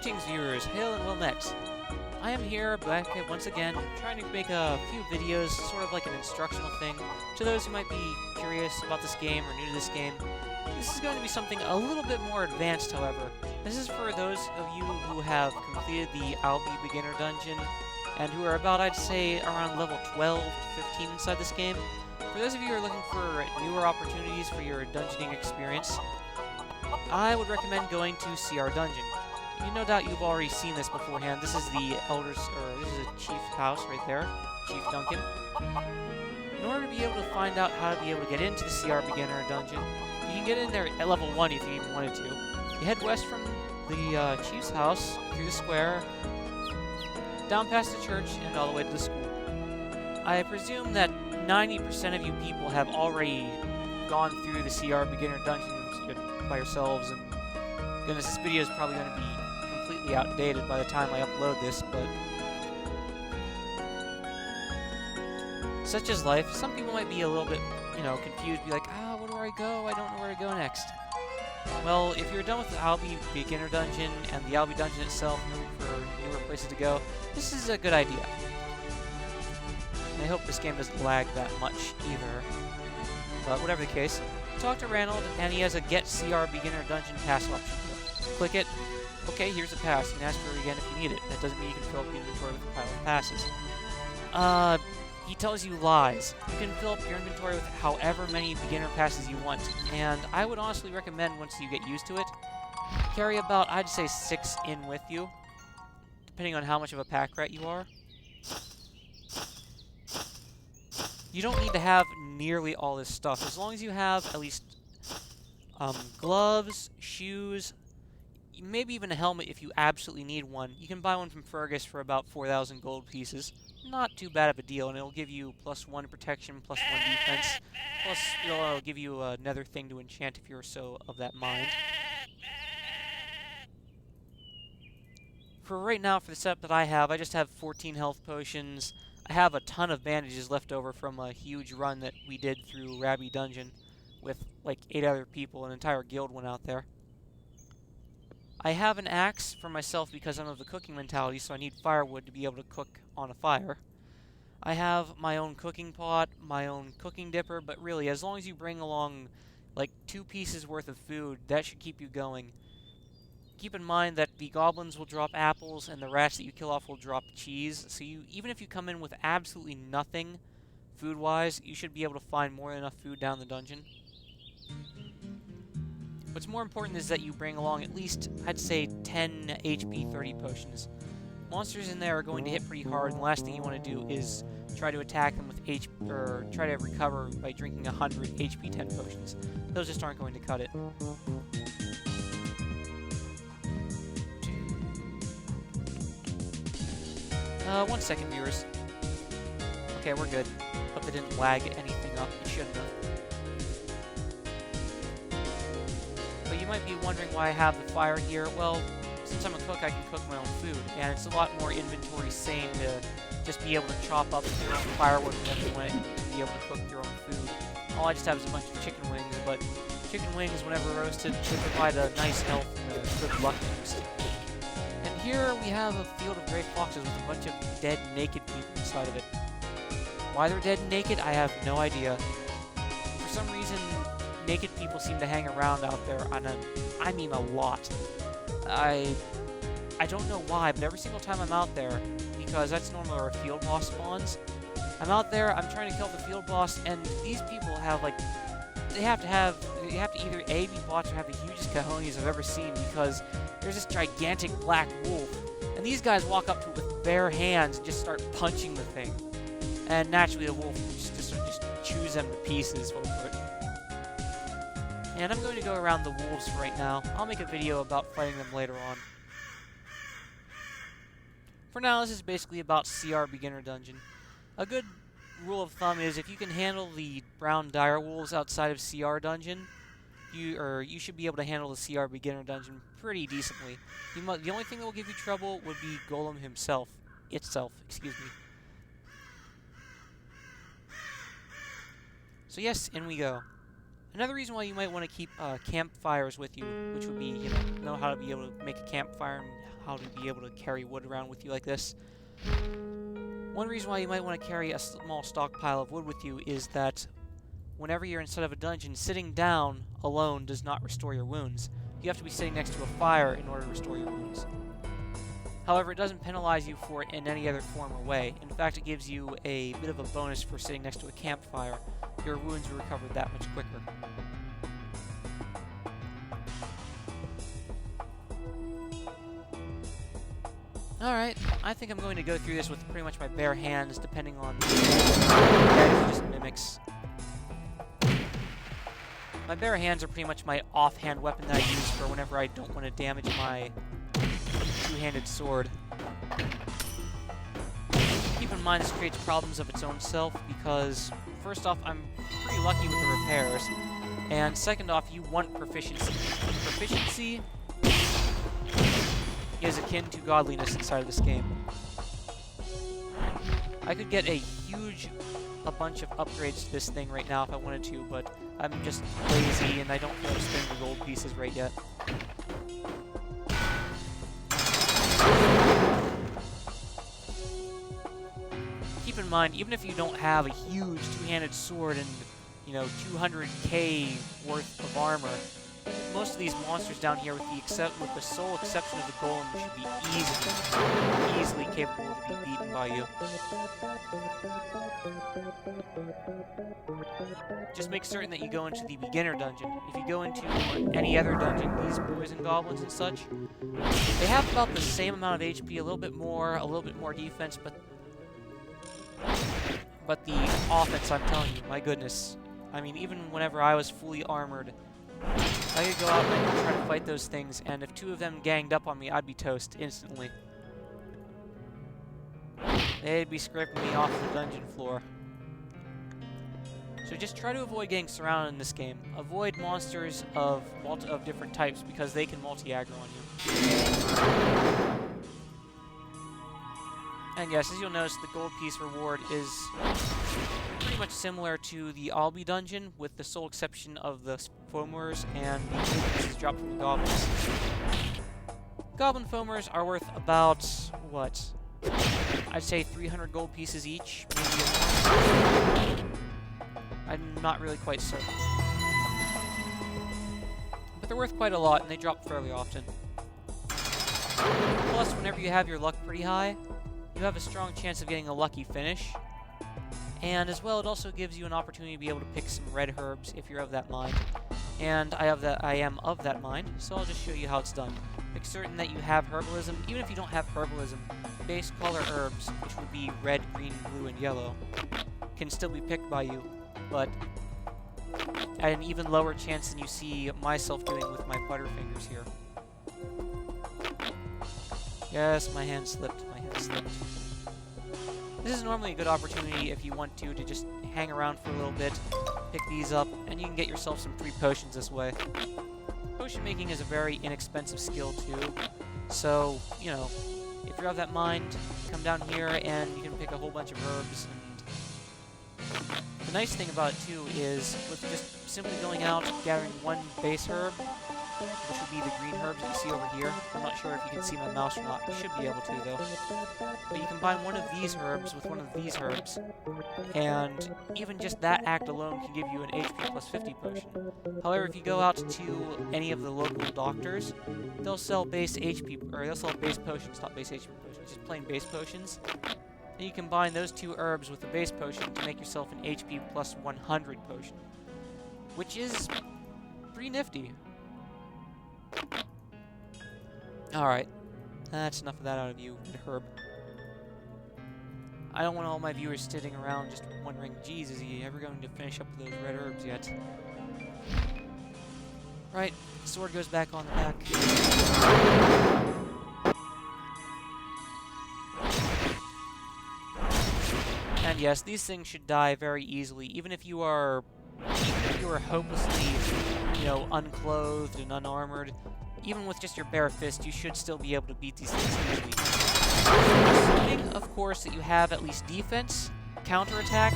Greetings viewers, hail and well met. I am here back once again, trying to make a few videos, sort of like an instructional thing, to those who might be curious about this game or new to this game. This is going to be something a little bit more advanced, however. This is for those of you who have completed the Albi Beginner Dungeon, and who are about, I'd say, around level 12 to 15 inside this game. For those of you who are looking for newer opportunities for your dungeoning experience, I would recommend going to Ciar Dungeon. No doubt you've already seen this beforehand. This is the Elders, or this is a Chief's house right there, Chief Duncan. In order to be able to find out how to be able to get into the Ciar Beginner Dungeon, you can get in there at level 1 if you even wanted to. You head west from the Chief's house, through the square, down past the church, and all the way to the school. I presume that 90% of you people have already gone through the Ciar Beginner Dungeon by yourselves, and goodness, this video is probably going to be completely outdated by the time I upload this, but such is life. Some people might be a little bit, confused, be like, where do I go? I don't know where to go next. Well, if you're done with the Albi Beginner Dungeon and the Albi Dungeon itself, looking for newer places to go, this is a good idea. I hope this game doesn't lag that much either. But whatever the case, talk to Ranald, and he has a Get Ciar Beginner Dungeon Pass option. Click it. Okay, here's a pass. You can ask for it again if you need it. That doesn't mean you can fill up your inventory with a pile of passes. He tells you lies. You can fill up your inventory with however many beginner passes you want, and I would honestly recommend, once you get used to it, carry about, I'd say, 6 in with you, depending on how much of a pack rat you are. You don't need to have nearly all this stuff. As long as you have at least gloves, shoes, maybe even a helmet if you absolutely need one. You can buy one from Fergus for about 4,000 gold pieces. Not too bad of a deal, and it'll give you +1 protection, +1 defense, plus it'll give you another thing to enchant if you're so of that mind. For right now, for the setup that I have, I just have 14 health potions. I have a ton of bandages left over from a huge run that we did through Rabby Dungeon with like 8 other people. An entire guild went out there. I have an axe for myself because I'm of the cooking mentality, so I need firewood to be able to cook on a fire. I have my own cooking pot, my own cooking dipper, but really, as long as you bring along like 2 pieces worth of food, that should keep you going. Keep in mind that the goblins will drop apples, and the rats that you kill off will drop cheese, so even if you come in with absolutely nothing food-wise, you should be able to find more than enough food down the dungeon. What's more important is that you bring along at least, I'd say, 10 HP 30 potions. Monsters in there are going to hit pretty hard, and the last thing you want to do is try to attack them with or try to recover by drinking 100 HP 10 potions. Those just aren't going to cut it. 1 second, viewers. Okay, we're good. Hope it didn't lag anything up. It shouldn't have. But you might be wondering why I have the fire here. Well, since I'm a cook, I can cook my own food, and it's a lot more inventory sane to just be able to chop up your own firewood whenever you want to be able to cook your own food. All I just have is a bunch of chicken wings, but chicken wings, whenever roasted, they provide a nice health and a good luck boost. And here we have a field of gray foxes with a bunch of dead, naked people inside of it. Why they're dead and naked, I have no idea. For some reason, naked people seem to hang around out there I mean a lot. I don't know why, but every single time I'm out there, because that's normally where a field boss spawns, I'm out there, I'm trying to kill the field boss, and these people have, like, you have to either A, be bots or have the hugest cojones I've ever seen, because there's this gigantic black wolf, and these guys walk up to it with bare hands and just start punching the thing. And naturally the wolf just chews them to pieces over it. And I'm going to go around the wolves right now. I'll make a video about fighting them later on. For now, this is basically about Ciar Beginner Dungeon. A good rule of thumb is if you can handle the brown dire wolves outside of Ciar Dungeon, you should be able to handle the Ciar Beginner Dungeon pretty decently. The only thing that will give you trouble would be Golem itself, excuse me. So yes, in we go. Another reason why you might want to keep campfires with you, which would be, know how to be able to make a campfire and how to be able to carry wood around with you like this. One reason why you might want to carry a small stockpile of wood with you is that whenever you're inside of a dungeon, sitting down alone does not restore your wounds. You have to be sitting next to a fire in order to restore your wounds. However, it doesn't penalize you for it in any other form or way. In fact, it gives you a bit of a bonus for sitting next to a campfire. Your wounds are recovered that much quicker. Alright, I think I'm going to go through this with pretty much my bare hands, depending on the... Yeah, these are just mimics. My bare hands are pretty much my offhand weapon that I use for whenever I don't want to damage my two-handed sword. Keep in mind this creates problems of its own self, because first off, I'm pretty lucky with the repairs, and second off, you want proficiency. Proficiency is akin to godliness inside of this game. I could get a bunch of upgrades to this thing right now if I wanted to, but I'm just lazy and I don't feel like spending the gold pieces right yet. Keep in mind, even if you don't have a huge two-handed sword and, you know, 200k worth of armor, most of these monsters down here, with the sole exception of the golem, should be easily capable of being beaten by you. Just make certain that you go into the beginner dungeon. If you go into any other dungeon, these poison goblins and such, they have about the same amount of HP, a little bit more defense, but the offense, I'm telling you, my goodness. I mean, even whenever I was fully armored, I could go out and try to fight those things, and if two of them ganged up on me, I'd be toast instantly. They'd be scraping me off the dungeon floor. So just try to avoid getting surrounded in this game. Avoid monsters of different types, because they can multi-aggro on you. And yes, as you'll notice, the gold piece reward is pretty much similar to the Albi dungeon, with the sole exception of the foamers and the gold pieces dropped from the goblins. Goblin foamers are worth about, what? I'd say 300 gold pieces each, maybe more. I'm not really quite certain. But they're worth quite a lot, and they drop fairly often. Plus, whenever you have your luck pretty high, you have a strong chance of getting a lucky finish. And as well, it also gives you an opportunity to be able to pick some red herbs if you're of that mind. And I am of that mind, so I'll just show you how it's done. Make certain that you have herbalism. Even if you don't have herbalism, base color herbs, which would be red, green, blue, and yellow, can still be picked by you, but at an even lower chance than you see myself doing with my butterfingers here. Yes, my hand slipped. This is normally a good opportunity if you want to just hang around for a little bit, pick these up, and you can get yourself some free potions this way. Potion making is a very inexpensive skill too, so, you know, if you're of that mind, come down here and you can pick a whole bunch of herbs. And the nice thing about it too is, with just simply going out, gathering one base herb, which would be the green herbs that you see over here. I'm not sure if you can see my mouse or not. You should be able to, though. But you combine one of these herbs with one of these herbs, and even just that act alone can give you an HP plus 50 potion. However, if you go out to any of the local doctors, they'll sell base HP, or they'll sell base potions, not base HP potions, just plain base potions. And you combine those two herbs with the base potion to make yourself an HP plus 100 potion, which is pretty nifty. Alright, that's enough of that out of you, Herb. I don't want all my viewers sitting around just wondering, geez, is he ever going to finish up with those red herbs yet? Right, sword goes back on the back. And yes, these things should die very easily, even if you are hopelessly, you know, unclothed and unarmored. Even with just your bare fist, you should still be able to beat these things easily. Assuming, of course, that you have at least defense, counterattack,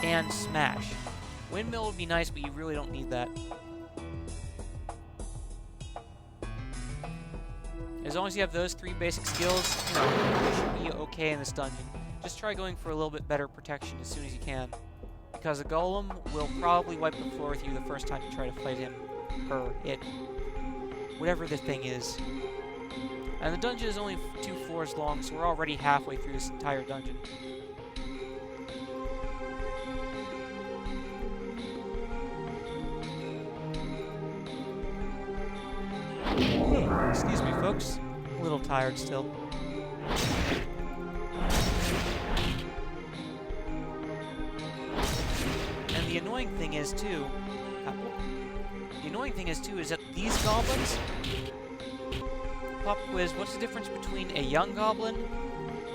and smash. Windmill would be nice, but you really don't need that. As long as you have those 3 basic skills, you know, you should be okay in this dungeon. Just try going for a little bit better protection as soon as you can, because a golem will probably wipe the floor with you the first time you try to fight him, or it, whatever the thing is. And the dungeon is only 2 floors long, so we're already halfway through this entire dungeon. Excuse me, folks. A little tired still. And the annoying thing is, too... is that these goblins... Pop quiz, what's the difference between a young goblin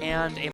and a